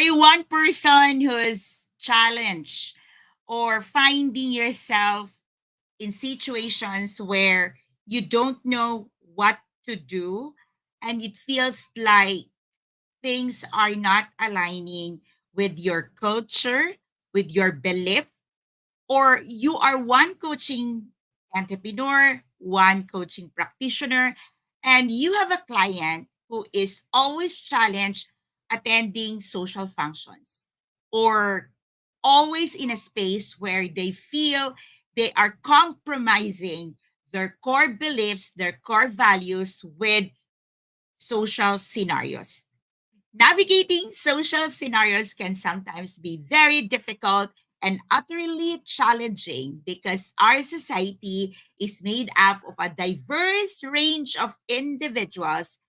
you one person who's challenged or finding yourself in situations where you don't know what to do and it feels like things are not aligning with your culture, with your belief, or you are one coaching entrepreneur, one coaching practitioner, and you have a client who is always challenged attending social functions or always in a space where they feel they are compromising their core beliefs, their core values with social scenarios. Navigating social scenarios can sometimes be very difficult and utterly challenging because our society is made up of a diverse range of individuals,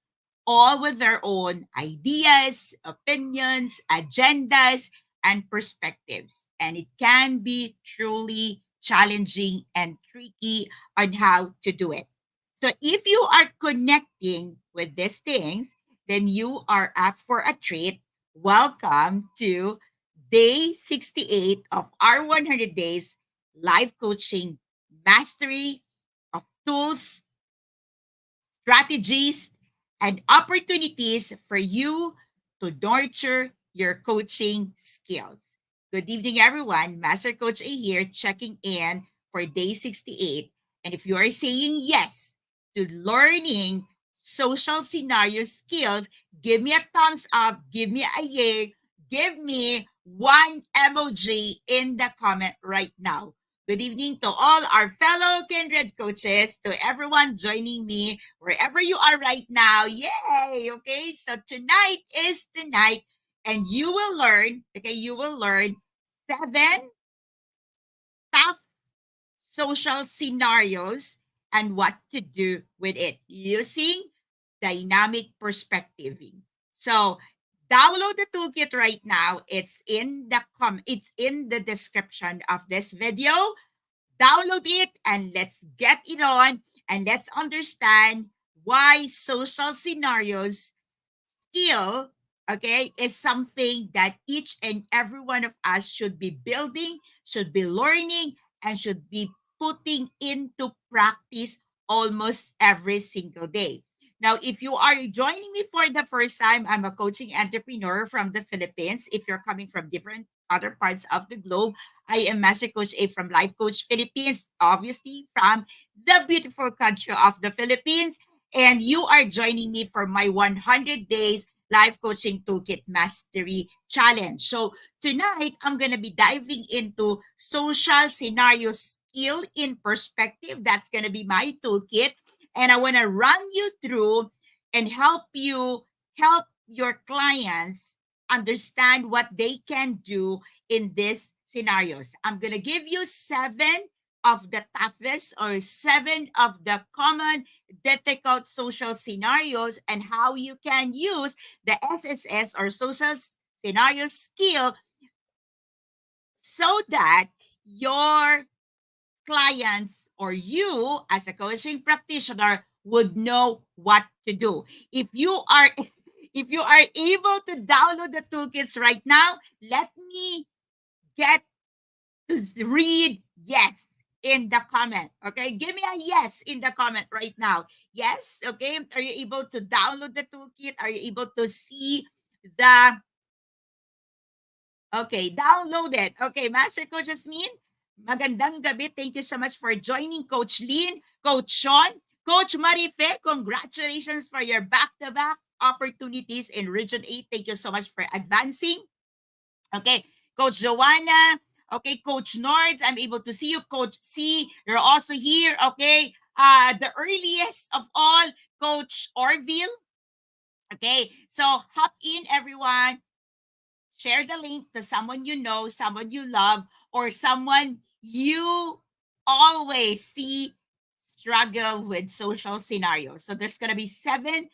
all with their own ideas, opinions, agendas, and perspectives. And it can be truly challenging and tricky on how to do it. So if you are connecting with these things, then you are up for a treat. Welcome to day 68 of our 100 days live coaching mastery of tools, strategies, and opportunities for you to nurture your coaching skills. Good evening, everyone. Master Coach A here, checking in for day 68. And if you are saying yes to learning social scenario skills, give me a thumbs up, give me a yay, give me one emoji in the comment right now. Good evening to all our fellow kindred coaches, to everyone joining me wherever you are right now. Yay! Okay, so tonight is the night, and you will learn, okay, you will learn 7 tough social scenarios and what to do with it using dynamic perspectiving. So download the toolkit right now. It's in the description of this video. Download it and let's get it on and let's understand why social scenarios skill, okay, is something that each and every one of us should be building, should be learning, and should be putting into practice almost every single day. Now, if you are joining me for the first time, I'm a coaching entrepreneur from the Philippines. If you're coming from different other parts of the globe, I am Master Coach A from Life Coach Philippines, obviously from the beautiful country of the Philippines. And you are joining me for my 100 days life coaching toolkit mastery challenge. So tonight I'm going to be diving into social scenario skill in perspective. That's going to be my toolkit. And I want to run you through and help your clients understand what they can do in these scenarios. I'm going to give you 7 of the common difficult social scenarios and how you can use the SSS or social scenario skill so that your clients or you as a coaching practitioner would know what to do. If you are if you are able to download the toolkits right now, let me get to read yes in the comment. Okay, give me a yes in the comment right now. Yes, okay. Are you able to download the toolkit? Are you able to see the okay, download it. Okay, Master Coach Jasmine, magandang gabi. Thank you so much for joining Coach Lynn, Coach Sean, Coach Marife. Congratulations for your back-to-back opportunities in Region 8. Thank you so much for advancing. Okay, Coach Joanna. Okay, Coach Nords, I'm able to see you. Coach C, you're also here. Okay, the earliest of all, Coach Orville. Okay, so hop in, everyone. Share the link to someone you know, someone you love, or someone you always see struggle with social scenarios. So there's gonna be 7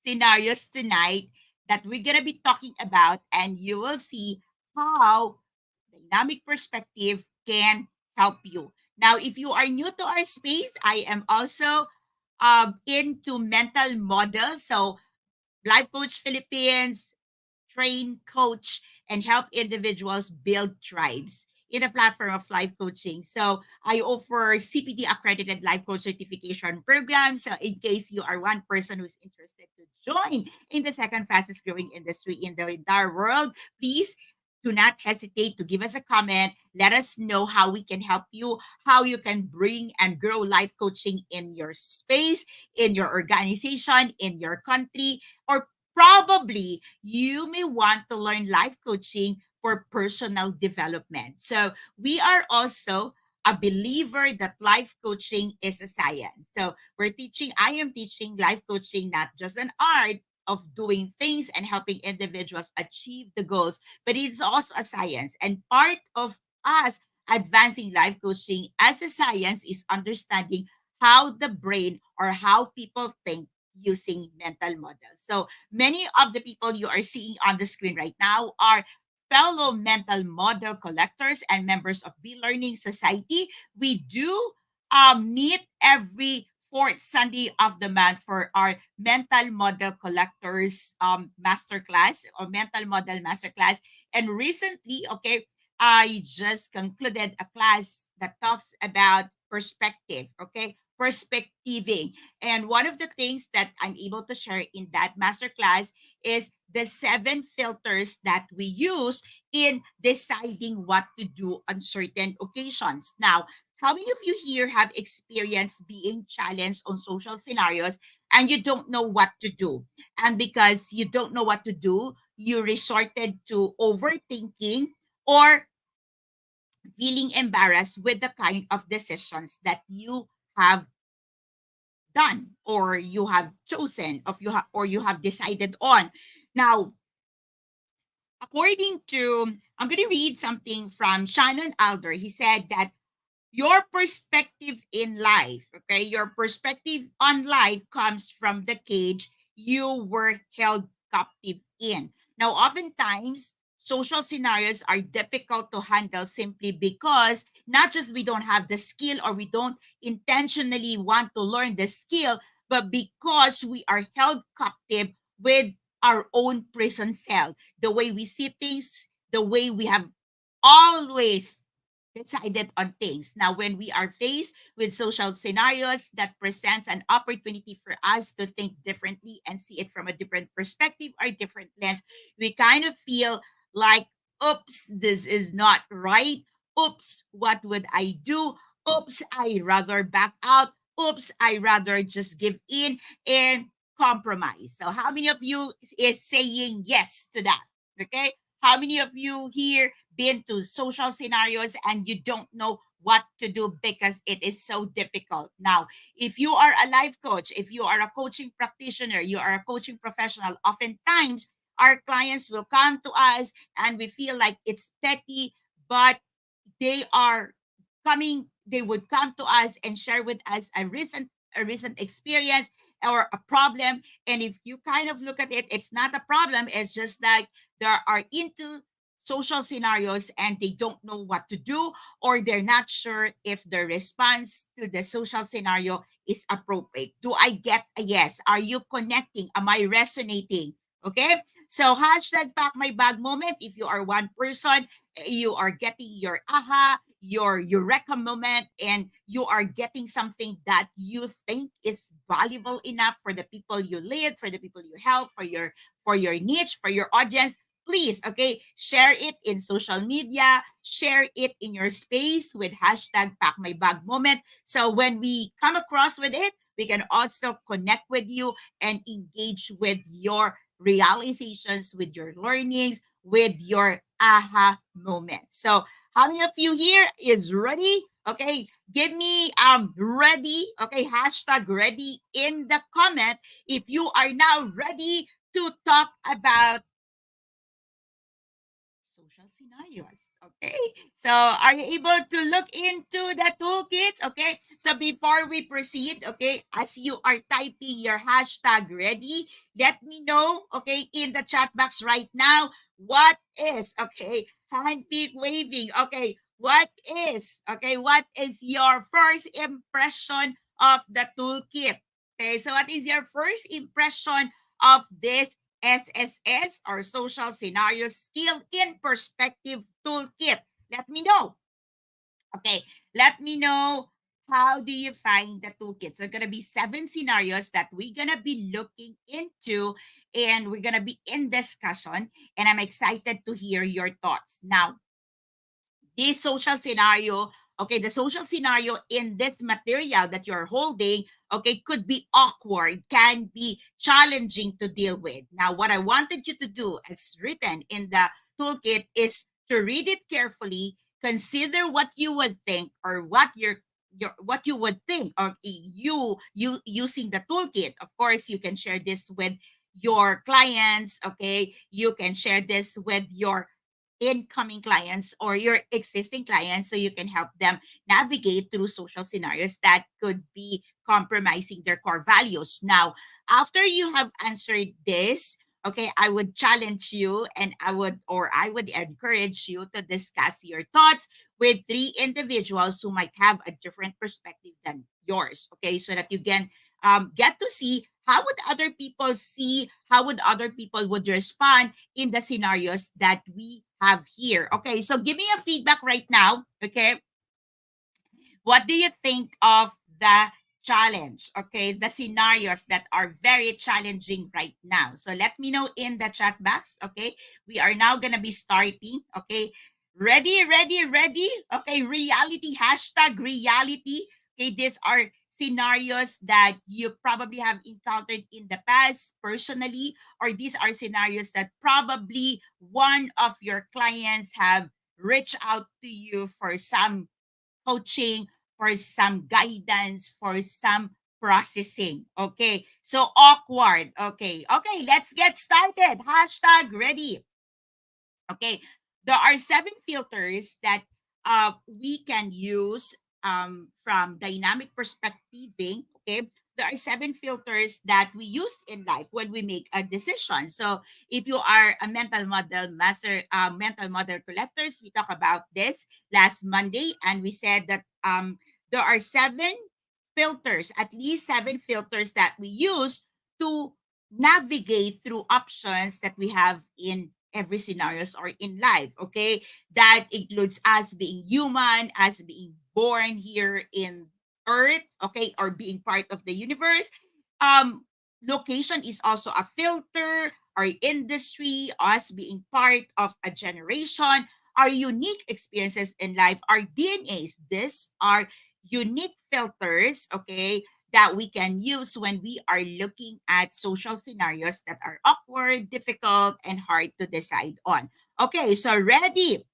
scenarios tonight that we're gonna be talking about, and you will see how dynamic perspective can help you. Now, if you are new to our space, I am also into mental models. So, Life Coach Philippines, train, coach, and help individuals build tribes in a platform of life coaching. So I offer CPD accredited life coach certification program. So in case you are one person who's interested to join in the second fastest growing industry in the entire world, please do not hesitate to give us a comment. Let us know how we can help you, how you can bring and grow life coaching in your space, in your organization, in your country, or probably you may want to learn life coaching for personal development. So we are also a believer that life coaching is a science. So I am teaching life coaching, not just an art of doing things and helping individuals achieve the goals, but it's also a science. And part of us advancing life coaching as a science is understanding how the brain or how people think using mental models. So many of the people you are seeing on the screen right now are fellow mental model collectors and members of Be Learning Society. We do meet every fourth Sunday of the month for our mental model collectors masterclass or mental model masterclass. And recently, okay, I just concluded a class that talks about perspective, okay, perspectiving. And one of the things that I'm able to share in that masterclass is the 7 filters that we use in deciding what to do on certain occasions. Now, how many of you here have experienced being challenged on social scenarios and you don't know what to do? And because you don't know what to do, you resorted to overthinking or feeling embarrassed with the kind of decisions that you have done or you have chosen or you have decided on. Now, according to, I'm going to read something from Shannon Alder. He said that your perspective in life, okay, your perspective on life comes from the cage you were held captive in. Now, oftentimes, social scenarios are difficult to handle simply because not just we don't have the skill or we don't intentionally want to learn the skill, but because we are held captive with our own prison cell, the way we see things, the way we have always decided on things. Now, when we are faced with social scenarios that presents an opportunity for us to think differently and see it from a different perspective or different lens, we kind of feel like, oops, this is not right. Oops, what would I do? Oops, I rather back out. Oops, I rather just give in and compromise. So how many of you is saying yes to that? Okay. How many of you here been to social scenarios and you don't know what to do because it is so difficult? Now, if you are a life coach, if you are a coaching practitioner, you are a coaching professional, oftentimes our clients will come to us and we feel like it's petty, but they would come to us and share with us a recent experience or a problem. And if you kind of look at it, it's not a problem. It's just like they are into social scenarios and they don't know what to do, or they're not sure if the response to the social scenario is appropriate. Do I get a yes? Are you connecting? Am I resonating? Okay. So hashtag pack my bag moment. If you are one person, you are getting your aha, your eureka moment, and you are getting something that you think is valuable enough for the people you lead, for the people you help, for your niche, for your audience. Please, okay, share it in social media, share it in your space with hashtag pack my bag moment. So when we come across with it, we can also connect with you and engage with your realizations, with your learnings, with your aha moment. So how many of you here is ready? Okay, give me ready. Okay, hashtag ready in the comment if you are now ready to talk about social scenarios. Okay. So are you able to look into the toolkits? Okay. So before we proceed, okay, as you are typing your hashtag ready, let me know, okay, in the chat box right now, what is, okay, hand peak waving. What is your first impression of the toolkit? Okay. So what is your first impression of this SSS or Social Scenario Skill in Perspective Toolkit. Let me know. Okay, let me know how do you find the toolkits. There are gonna be 7 scenarios that we're gonna be looking into, and we're gonna be in discussion. And I'm excited to hear your thoughts. Now, this social scenario, okay, the social scenario in this material that you're holding, okay, could be awkward, can be challenging to deal with. Now, what I wanted you to do, as written in the toolkit, is to read it carefully, consider what you would think, or what you would think, or you using the toolkit. Of course, you can share this with your clients, okay? You can share this with your incoming clients or your existing clients, so you can help them navigate through social scenarios that could be compromising their core values. Now, after you have answered this, okay, I would challenge you, and I would encourage you to discuss your thoughts with 3 individuals who might have a different perspective than yours, okay, so that you can get to see how would other people would respond in the scenarios that we have here. Okay, so give me a feedback right now. Okay, what do you think of the challenge? Okay, the scenarios that are very challenging right now. So let me know in the chat box. Okay, we are now gonna be starting. Okay, ready, ready, ready. Okay, reality, hashtag reality. Okay, these are scenarios that you probably have encountered in the past personally, or these are scenarios that probably one of your clients have reached out to you for some coaching, for some guidance, for some processing. Okay, so awkward. Okay, okay, let's get started. Hashtag ready. Okay, there are 7 filters that we can use from dynamic perspectiving. Okay, there are 7 filters that we use in life when we make a decision. So if you are a mental model master, mental model collectors, we talked about this last Monday, and we said that there are 7 filters, at least 7 filters that we use to navigate through options that we have in every scenarios or in life. Okay, that includes us being human, us being born here in earth, okay, or being part of the universe. Location is also a filter, our industry, us being part of a generation, our unique experiences in life, our DNAs. These are unique filters, okay, that we can use when we are looking at social scenarios that are awkward, difficult, and hard to decide on. Okay, so ready?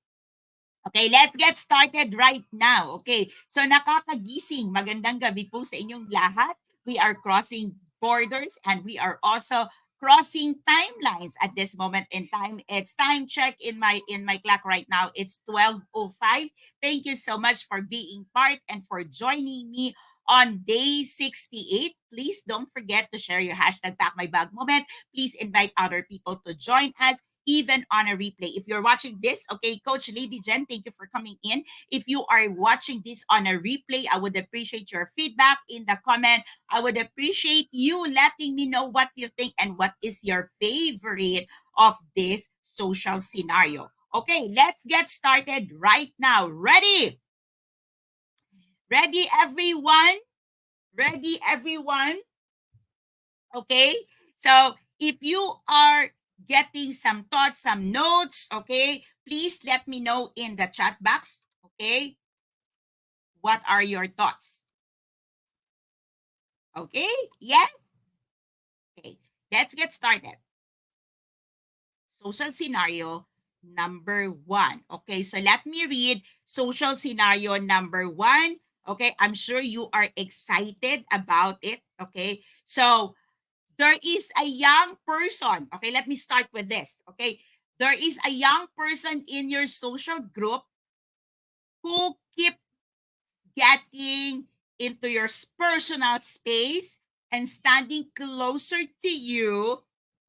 Okay, let's get started right now. Okay, so nakakagising. Magandang gabi po sa inyong lahat. We are crossing borders, and we are also crossing timelines at this moment in time. It's time check in my clock right now. It's 12:05. Thank you so much for being part and for joining me on day 68. Please don't forget to share your hashtag Pack My Bag moment. Please invite other people to join us even on a replay. If you're watching this, okay, Coach Lady Jen, thank you for coming in. If you are watching this on a replay, I would appreciate your feedback in the comment. I would appreciate you letting me know what you think and what is your favorite of this social scenario. Okay, let's get started right now. Ready? Ready, everyone? Ready, everyone? Okay, so if you are getting some thoughts, some notes, okay, please let me know in the chat box. Okay, what are your thoughts? Okay, yes. Okay, let's get started. Social scenario number 1. Okay, so let me read social scenario number 1. Okay, I'm sure you are excited about it. Okay, so there is a young person. Okay, let me start with this. Okay, there is a young person in your social group who keep getting into your personal space and standing closer to you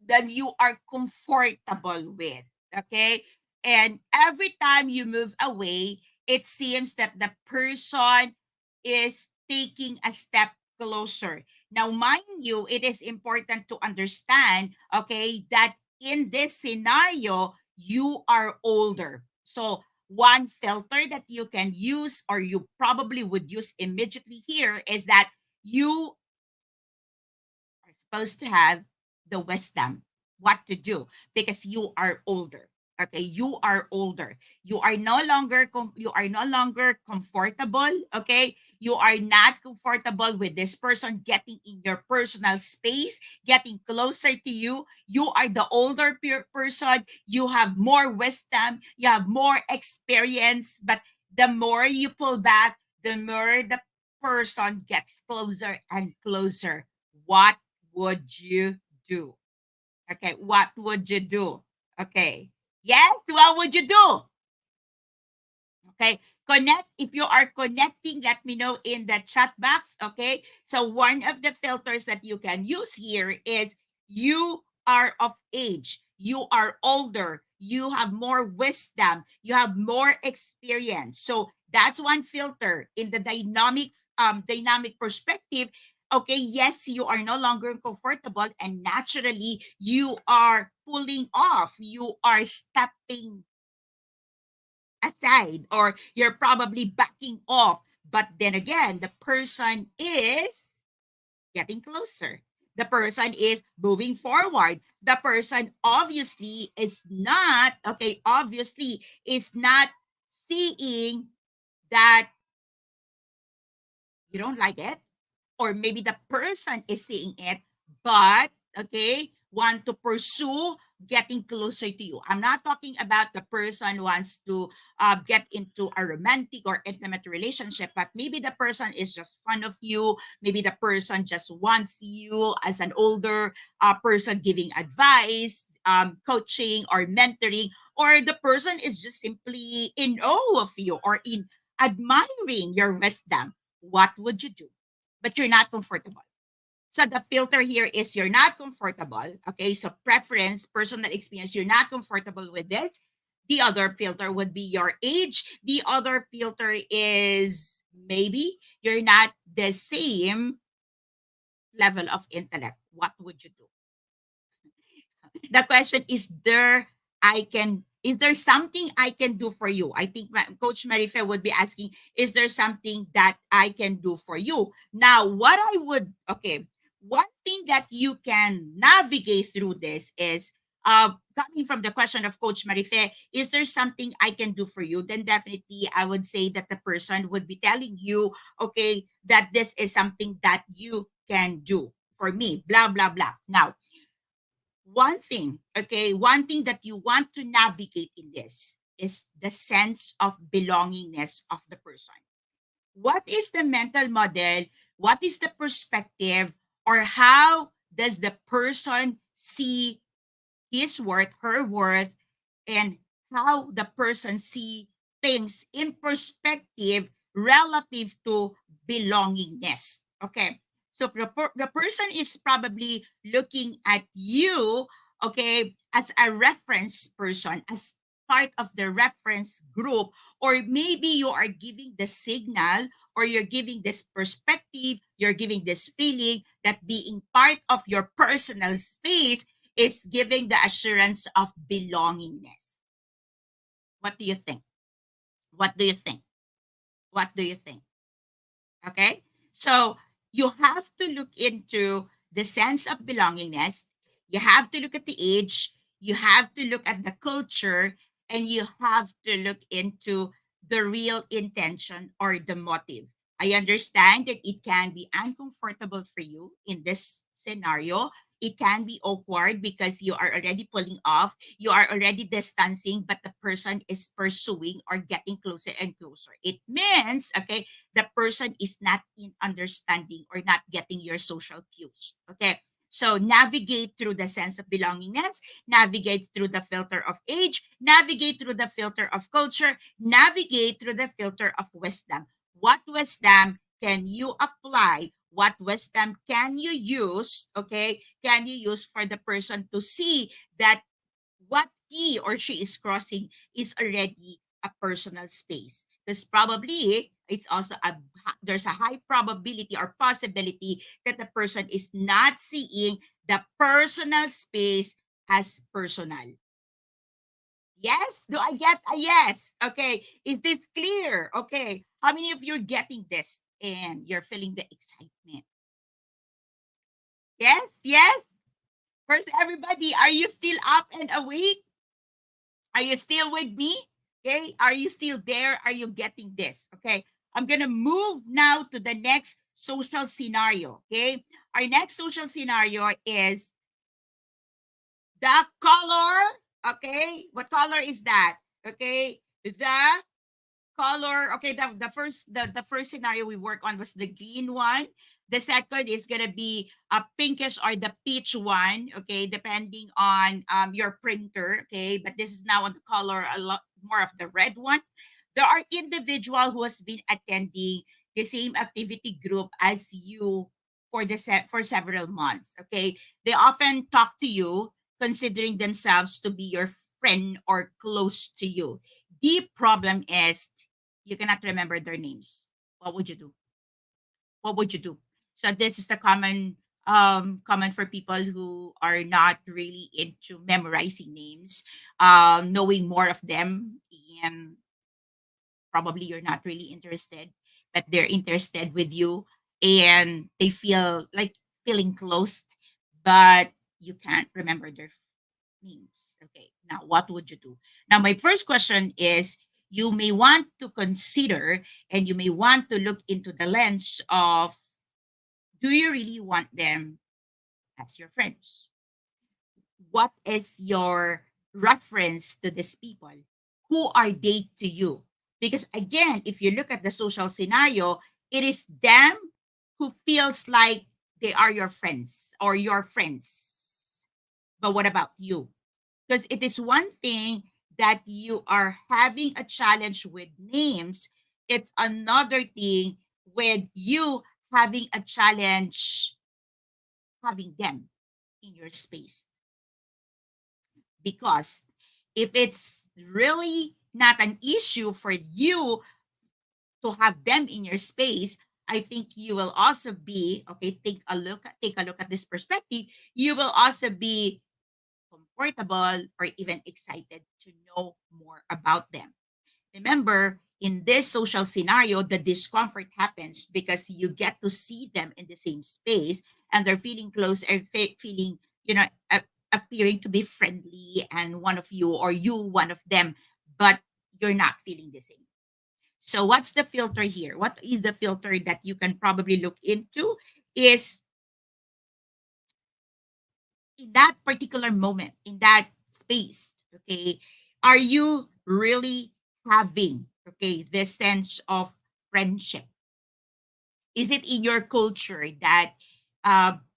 than you are comfortable with. Okay, and every time you move away, it seems that the person is taking a step closer. Now, mind you, it is important to understand, okay, that in this scenario, you are older. So, one filter that you can use, or you probably would use immediately here, is that you are supposed to have the wisdom what to do because you are older. Okay, you are older. You are no longer comfortable. Okay, you are not comfortable with this person getting in your personal space, getting closer to you. You are the older person. You have more wisdom. You have more experience. But the more you pull back, the more the person gets closer and closer. What would you do? Okay, what would you do? Okay. Yes, what would you do? Okay. Connect. If you are connecting, let me know in the chat box. Okay. So one of the filters that you can use here is you are of age, you are older, you have more wisdom, you have more experience. So that's one filter in the dynamic perspective. Okay, yes, you are no longer comfortable, and naturally you are pulling off, you are stepping aside, or you're probably backing off. But then again, the person is getting closer. The person is moving forward. The person obviously is not, okay, obviously is not seeing that you don't like it, or maybe the person is seeing it, but okay, want to pursue getting closer to you. I'm not talking about the person wants to get into a romantic or intimate relationship, but maybe the person is just fond of you. Maybe the person just wants you as an older person giving advice, coaching or mentoring, or the person is just simply in awe of you or in admiring your wisdom. What would you do? But you're not comfortable. So the filter here is you're not comfortable. Okay, so preference, personal experience, you're not comfortable with this. The other filter would be your age. The other filter is maybe you're not the same level of intellect. What would you do? The question is there something I can do for you? I think Coach Marife would be asking, is there something that I can do for you? Now, one thing that you can navigate through this is coming from the question of Coach Marife, is there something I can do for you? Then definitely I would say that the person would be telling you, okay, that this is something that you can do for me, blah, blah, blah. Now, one thing that you want to navigate in this is the sense of belongingness of the person. What is the mental model? What is the perspective? Or how does the person see his worth, her worth, and how the person see things in perspective relative to belongingness. Okay. So the person is probably looking at you, okay, as a reference person, as part of the reference group, or maybe you are giving the signal, or you're giving this perspective, you're giving this feeling that being part of your personal space is giving the assurance of belongingness. What do you think? What do you think? What do you think? Okay. So you have to look into the sense of belongingness. You have to look at the age. You have to look at the culture. And you have to look into the real intention or the motive. I understand that it can be uncomfortable for you in this scenario. It can be awkward because you are already pulling off, you are already distancing, but the person is pursuing or getting closer and closer. It means, okay, the person is not in understanding or not getting your social cues. Okay. So navigate through the sense of belongingness, navigate through the filter of age, navigate through the filter of culture, navigate through the filter of wisdom. What wisdom can you apply? What wisdom can you use? Okay. Can you use for the person to see that what he or she is crossing is already a personal space? because probably it's also there's a high probability or possibility that the person is not seeing the personal space as personal. Yes, do I get a yes? Okay, is this clear? Okay, how many of you are getting this and you're feeling the excitement? Yes, yes. First, everybody, are you still up and awake? Are you still with me? Okay. Are you still there? Are you getting this? Okay. I'm going to move now to the next social scenario. Okay. Our next social scenario is the color. Okay. What color is that? Okay. The color. Okay, the first scenario we work on was the green one. The second is gonna be a pinkish or the peach one. Okay, depending on your printer. Okay, but this is now on the color a lot more of the red one. There are individual who has been attending the same activity group as you for for several months. Okay, they often talk to you considering themselves to be your friend or close to you. The problem is you cannot remember their names. What would you do? What would you do? So this is the common for people who are not really into memorizing names, knowing more of them, and probably you're not really interested, but they're interested with you, and they feel like feeling close, but you can't remember their names. Okay, now what would you do? Now, my first question is, you may want to consider and you may want to look into the lens of, do you really want them as your friends? What is your reference to these people? Who are they to you? Because again, if you look at the social scenario, it is them who feels like they are your friends or your friends. But what about you? Because it is one thing that you are having a challenge with names, it's another thing with you having a challenge having them in your space. Because if it's really not an issue for you to have them in your space, I think you will also be okay. Take a look at this perspective. You will also be comfortable or even excited to know more about them. Remember, in this social scenario, the discomfort happens because you get to see them in the same space and they're feeling close and feeling, you know, appearing to be friendly and one of you or you one of them, but you're not feeling the same. So what's the filter here? What is the filter that you can probably look into is in that particular moment, in that space, okay, are you really having, okay, this sense of friendship? Is it in your culture that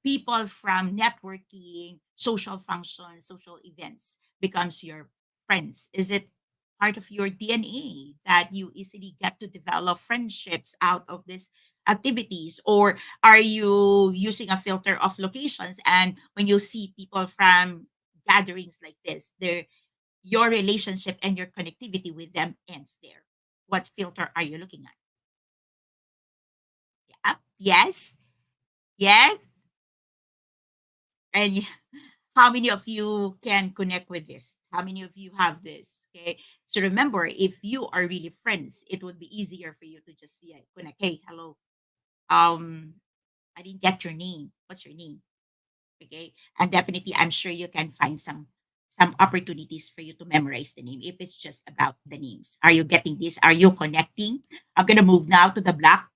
people from networking, social functions, social events becomes your friends? Is it part of your DNA that you easily get to develop friendships out of these activities? Or are you using a filter of locations and when you see people from gatherings like this, your relationship and your connectivity with them ends there? What filter are you looking at? Yeah. Yes. Yes. And how many of you can connect with this? How many of you have this? Okay. So remember, if you are really friends, it would be easier for you to just see it, connect. Hey, hello. Um, I didn't get your name. What's your name? Okay. And definitely I'm sure you can find some opportunities for you to memorize the name if it's just about the names. Are you getting this? Are you connecting? I'm gonna move now to the black.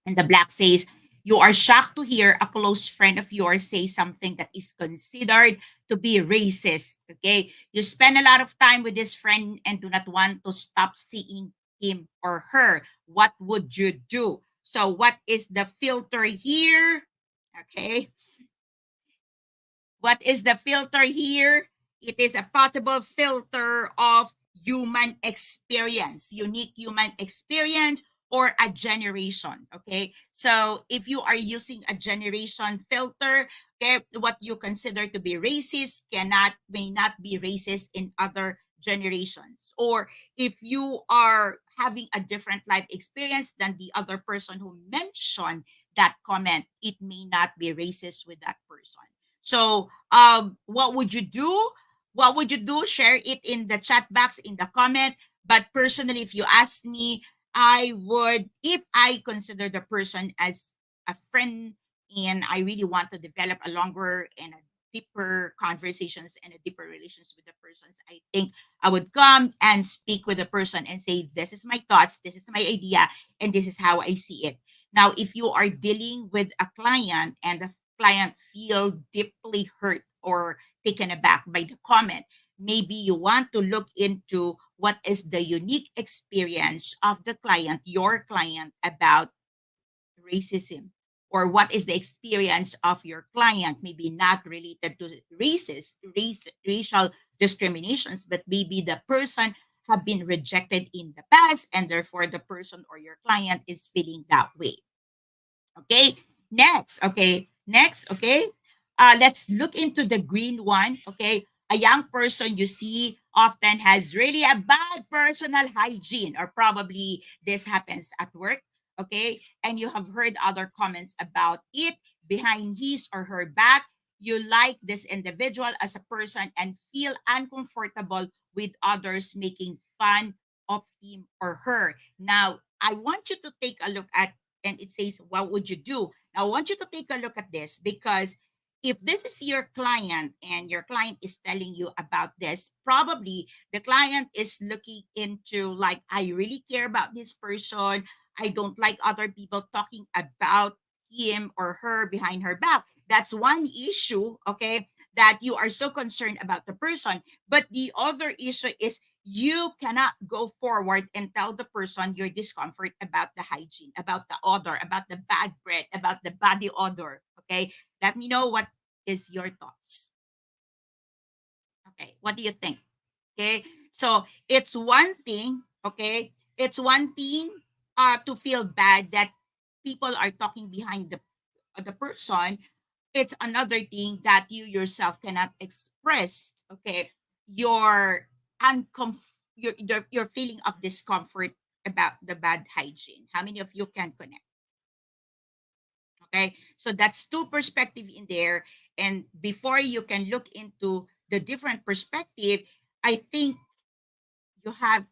And the black says, you are shocked to hear a close friend of yours say something that is considered to be racist. Okay. You spend a lot of time with this friend and do not want to stop seeing him or her. What would you do? So, what is the filter here? Okay. What is the filter here? It is a possible filter of human experience, unique human experience, or a generation. Okay. So if you are using a generation filter, okay, what you consider to be racist may not be racist in other generations, or if you are having a different life experience than the other person who mentioned that comment, it may not be racist with that person. So what would you do? What would you do? Share it in the chat box, in the comment. But personally, if you ask me, I would, if I consider the person as a friend and I really want to develop a longer and a deeper conversations and a deeper relations with the persons, I think I would come and speak with the person and say, this is my thoughts, this is my idea, and this is how I see it. Now, if you are dealing with a client and the client feel deeply hurt or taken aback by the comment, maybe you want to look into what is the unique experience of the client, your client, about racism, or what is the experience of your client, maybe not related to racial discriminations, but maybe the person have been rejected in the past and therefore the person or your client is feeling that way. Okay. Next. Okay. Next. Okay. Let's look into the green one. Okay. A young person you see often has really a bad personal hygiene, or probably this happens at work. Okay. And you have heard other comments about it behind his or her back. You like this individual as a person and feel uncomfortable with others making fun of him or her. Now, I want you to take a look at, and it says, what would you do? Now, I want you to take a look at this, because if this is your client and your client is telling you about this, probably the client is looking into, like, I really care about this person. I don't like other people talking about him or her behind her back. That's one issue, okay, that you are so concerned about the person. But the other issue is you cannot go forward and tell the person your discomfort about the hygiene, about the odor, about the bad breath, about the body odor. Okay. Let me know what is your thoughts. Okay. What do you think? Okay. So it's one thing, okay? It's one thing to feel bad that people are talking behind the person. It's another thing that you yourself cannot express, okay, your your feeling of discomfort about the bad hygiene. How many of you can connect? Okay, so that's two perspective in there, and before you can look into the different perspective, I think you have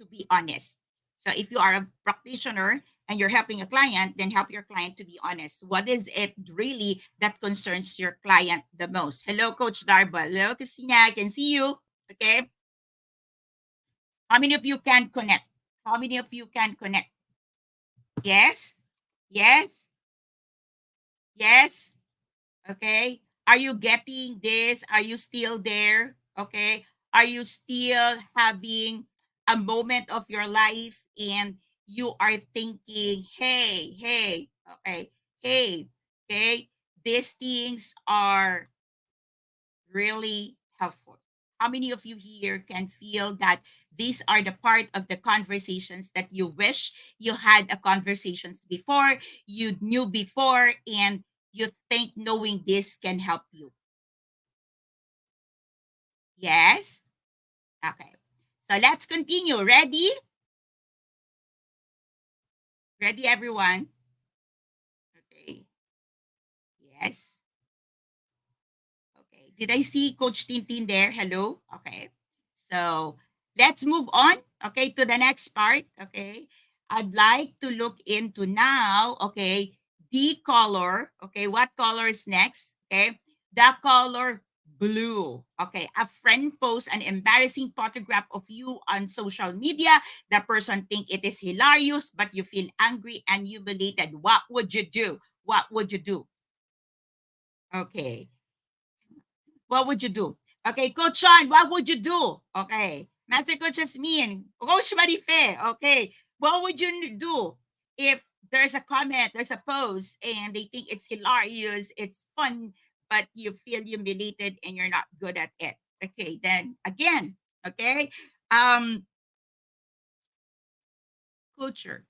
to be honest. So if you are a practitioner and you're helping a client, then help your client to be honest. What is it really that concerns your client the most? Hello, Coach Darba. Hello, Christina. I can see you. Okay. How many of you can connect? How many of you can connect? Yes. Yes. Yes. Okay. Are you getting this? Are you still there? Okay. Are you still having a moment of your life and you are thinking, okay, hey, okay, these things are really helpful. How many of you here can feel that these are the part of the conversations that you wish you had a conversations before, you knew before, and you think knowing this can help you? Yes? Okay. So let's continue. Ready? Ready, everyone? Okay. Yes. Okay. Did I see Coach Tintin there? Hello? Okay. So let's move on, okay, to the next part, okay. I'd like to look into now, okay, the color, okay. What color is next? Okay. The color blue. Okay. A friend posts an embarrassing photograph of you on social media. The person think it is hilarious, but you feel angry and humiliated. What would you do? What would you do? Okay. What would you do? Okay, Coach Sean, what would you do? Okay, Master Coach Jasmine, Coach Marife, okay, what would you do if there's a comment, there's a post, and they think it's hilarious, it's fun, but you feel humiliated and you're not good at it? Okay, then again, okay, um, culture.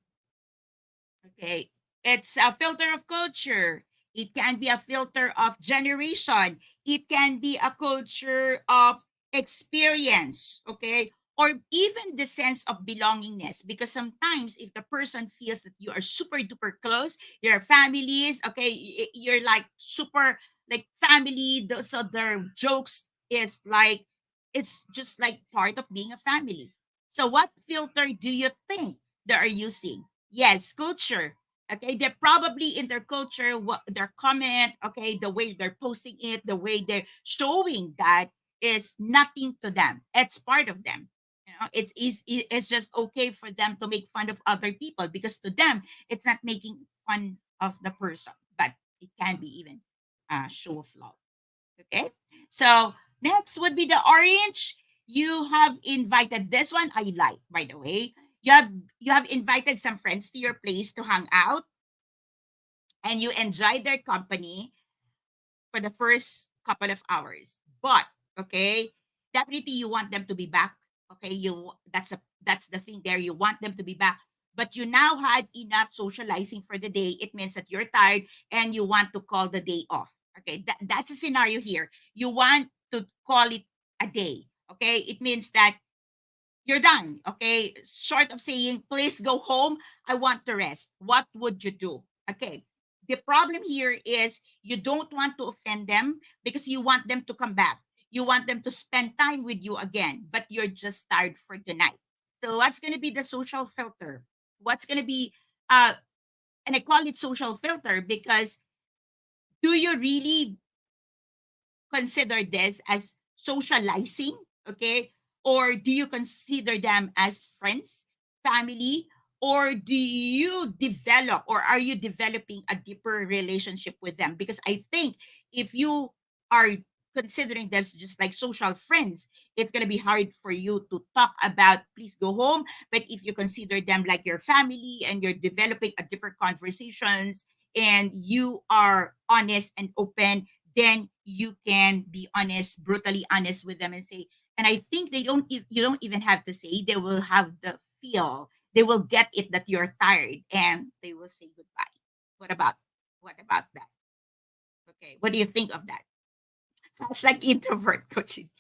Okay. It's a filter of culture. It can be a filter of generation. It can be a culture of experience, okay, or even the sense of belongingness. Because sometimes if the person feels that you are super duper close, your families, okay, you're like super like family, so their jokes is like it's just like part of being a family. So what filter do you think they are using? Yes, culture. Okay, they're probably in their culture, what their comment, okay, the way they're posting it, the way they're showing that is nothing to them. It's part of them. You know, it's just okay for them to make fun of other people because to them it's not making fun of the person, but it can be even show of love. Okay, so next would be the orange. You have invited this one. I like, by the way. You have invited some friends to your place to hang out, and you enjoy their company for the first couple of hours. But okay, definitely you want them to be back. Okay, that's the thing there. You want them to be back. But you now had enough socializing for the day. It means that you're tired and you want to call the day off. Okay, that's a scenario here. You want to call it a day. Okay, it means that you're done. Okay. Short of saying, please go home, I want to rest. What would you do? Okay. The problem here is you don't want to offend them because you want them to come back. You want them to spend time with you again, but you're just tired for the night. So, what's going to be the social filter? What's going to be, and I call it social filter because do you really consider this as socializing, okay? Or do you consider them as friends, family, or do you develop or are you developing a deeper relationship with them? Because I think if you are considering them just like social friends, it's going to be hard for you to talk about please go home. But if you consider them like your family and you're developing a different conversations and you are honest and open, then you can be honest, brutally honest with them and say, and I think you don't even have to say, they will have the feel, they will get it that you're tired and they will say goodbye. What about, what about that? Okay. What do you think of that? Hashtag introvert coaching.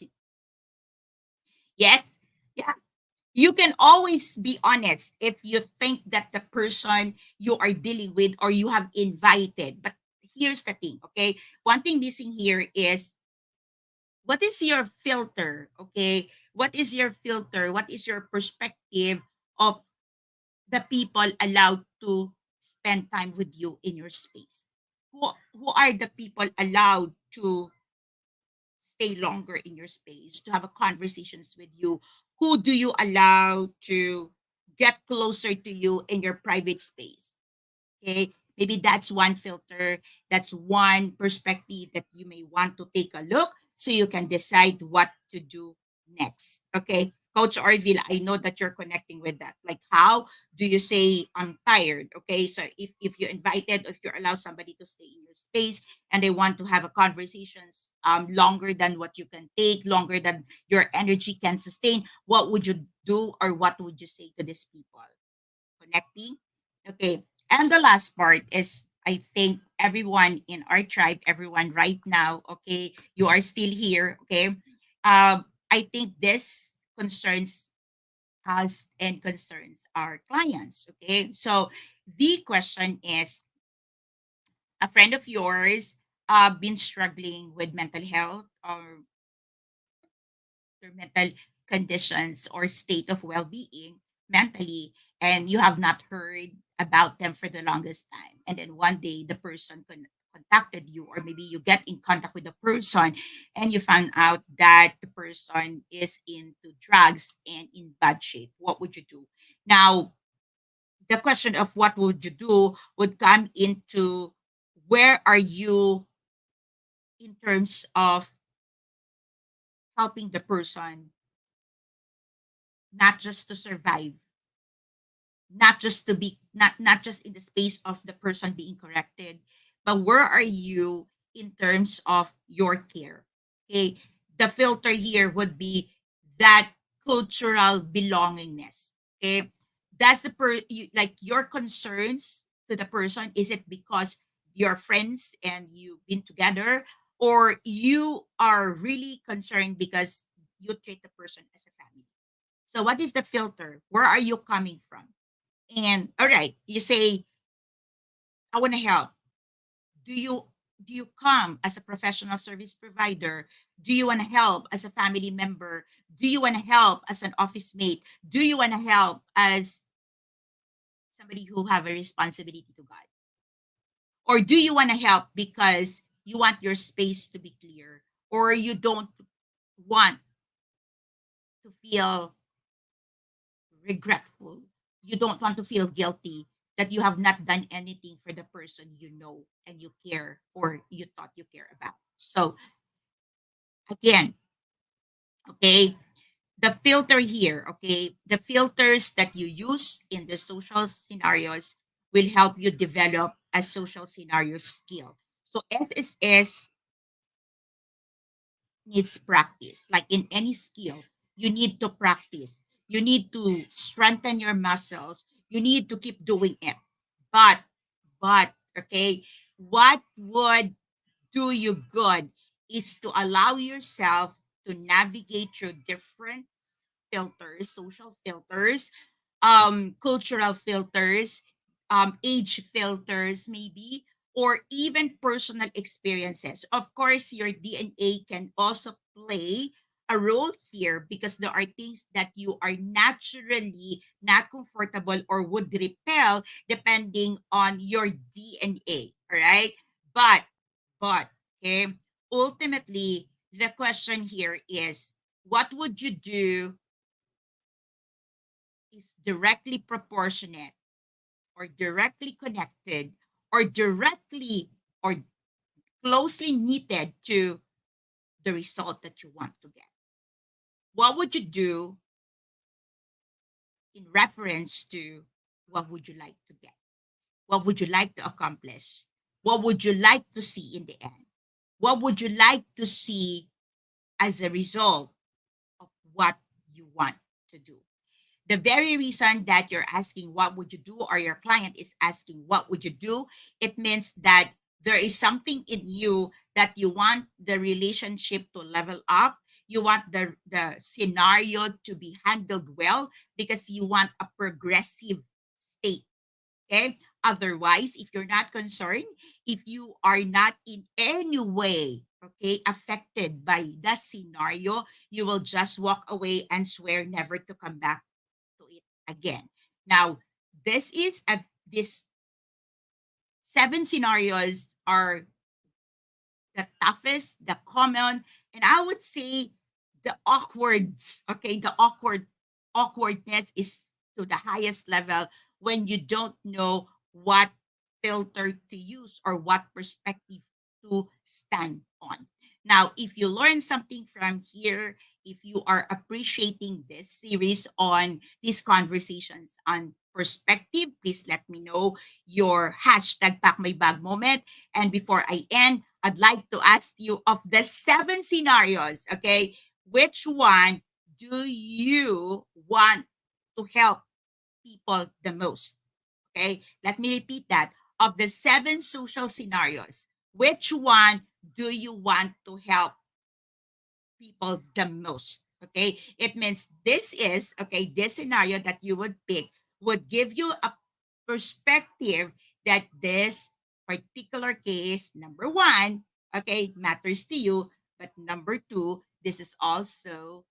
Yes. Yeah. You can always be honest if you think that the person you are dealing with or you have invited. But here's the thing, okay? One thing missing here is what is your filter, okay? What is your filter? What is your perspective of the people allowed to spend time with you in your space? Who are the people allowed to stay longer in your space, to have a conversations with you? Who do you allow to get closer to you in your private space? Okay, maybe that's one filter, that's one perspective that you may want to take a look so you can decide what to do next. Okay, Coach Orville, I know that you're connecting with that. Like, how do you say I'm tired? Okay, so if you invited, if you allow somebody to stay in your space and they want to have a conversations longer than what you can take, longer than your energy can sustain, what would you do or what would you say to these people? Connecting. Okay. And the last part is I think everyone in our tribe, everyone right now, okay, you are still here, okay. I think this concerns us and concerns our clients, okay. So the question is, a friend of yours been struggling with mental health or their mental conditions or state of well-being mentally, and you have not heard about them for the longest time, and then one day the person contacted you, or maybe you get in contact with the person and you found out that the person is into drugs and in bad shape. What would you do now? The question of what would you do would come into where are you in terms of helping the person not just to survive, not just to be not just in the space of the person being corrected, but where are you in terms of your care? Okay, the filter here would be that cultural belongingness. Okay, that's like your concerns to the person. Is it because you're friends and you've been together, or you are really concerned because you treat the person as a family. So what is the filter? Where are you coming from? And all right, you say, I want to help. Do you do you come as a professional service provider? Do you want to help as a family member? Do you want to help as an office mate? Do you want to help as somebody who have a responsibility to God? Or do you want to help because you want your space to be clear, or you don't want to feel regretful? You don't want to feel guilty that you have not done anything for the person you know and you care or you thought you care about. So again, okay, the filter here, okay, the filters that you use in the social scenarios will help you develop a social scenario skill. So SSS needs practice. Like in any skill, you need to practice. You need to strengthen your muscles. You need to keep doing it. But, okay, what would do you good is to allow yourself to navigate through different filters, social filters, cultural filters, age filters, maybe, or even personal experiences. Of course, your DNA can also play a role here because there are things that you are naturally not comfortable or would repel depending on your DNA. All right. But, okay, ultimately, the question here is what would you do is directly proportionate or directly connected or directly or closely knitted to the result that you want to get. What would you do in reference to what would you like to get? What would you like to accomplish? What would you like to see in the end? What would you like to see as a result of what you want to do? The very reason that you're asking what would you do, or your client is asking what would you do, it means that there is something in you that you want the relationship to level up. You want the scenario to be handled well because you want a progressive state. Okay. Otherwise, if you're not concerned, if you are not in any way, okay, affected by the scenario, you will just walk away and swear never to come back to it again. Now, this is a this 7 scenarios are the toughest, the common, and I would say the awkward, okay, the awkwardness is to the highest level when you don't know what filter to use or what perspective to stand on. Now, if you learn something from here, if you are appreciating this series on these conversations on perspective, please let me know your hashtag pack my bag moment. And before I end, I'd like to ask you of the 7 scenarios, okay, which one do you want to help people the most? Okay, let me repeat that. Of the 7 social scenarios, which one do you want to help people the most? Okay, it means this is, okay, this scenario that you would pick would give you a perspective that this particular case, number one, okay, matters to you, but number two, this is also,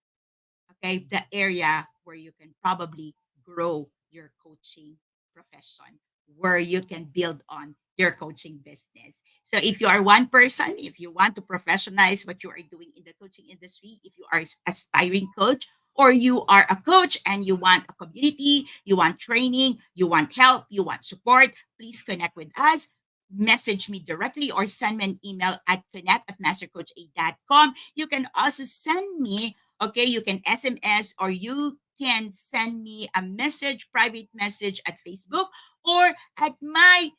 okay, the area where you can probably grow your coaching profession, where you can build on your coaching business. So if you are one person, if you want to professionalize what you are doing in the coaching industry, if you are aspiring coach, or you are a coach and you want a community, you want training, you want help, you want support, please connect with us. Message me directly or send me an email at connect@mastercoacha.com. You can also send me, okay, you can SMS or you can send me a message, private message at Facebook or at my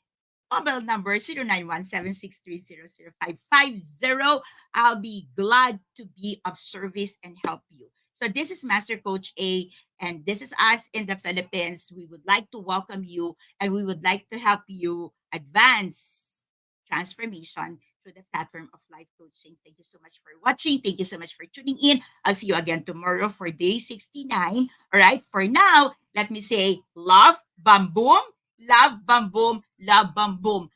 mobile number 091763000550. I'll be glad to be of service and help you. So this is Master Coach A, and this is us in the Philippines. We would like to welcome you and we would like to help you advance transformation through the platform of life coaching. Thank you so much for watching. Thank you so much for tuning in. I'll see you again tomorrow for day 69. All right. For now, let me say love, bam boom, love, bam boom, love, bam boom.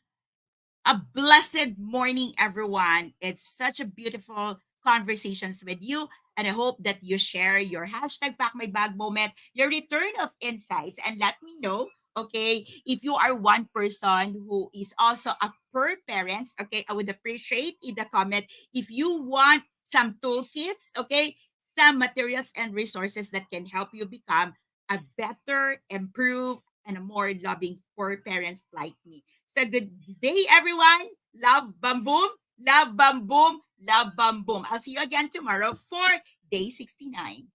A blessed morning, everyone. It's such a beautiful conversations with you. And I hope that you share your hashtag pack my bag moment, your return of insights, and let me know, okay, if you are one person who is also a per parents, okay, I would appreciate in the comment if you want some toolkits, okay, some materials and resources that can help you become a better, improve, and a more loving for parents like me. So good day, everyone. Love, bam, boom. Love, bam, boom. Love, bam, boom. I'll see you again tomorrow for day 69.